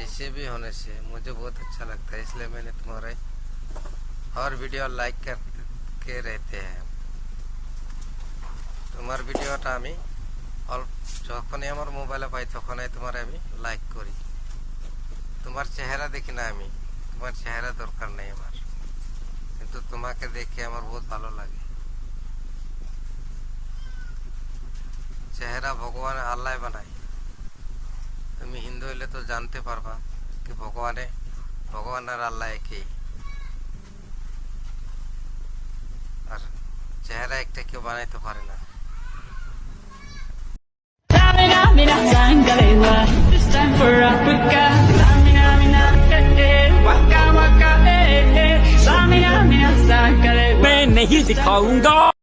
जैसे भी होने से मुझे बहुत अच्छा लगता है, इसलिए मैंने तुम्हारे हर वीडियो लाइक करके रहते हैं। তোমার ভিডিওটা আমি যখনই আমার মোবাইলে পাই তখনই তোমার আমি লাইক করি। তোমার চেহারা দেখি না আমি, তোমার চেহারা দরকার নেই আমার, কিন্তু তোমাকে দেখে আমার বহুত ভালো লাগে। চেহারা ভগবান আল্লাহ বানায়। তুমি হিন্দু হইলে তো জানতে পারবা কি ভগবান আর আল্লাহ একই, আর চেহারা একটা কেউ বানাইতে পারে না। Mina sangalewa, this time for Africa. Mina, waka waka, Samina sangalewa. मैं नहीं दिखाऊंगा।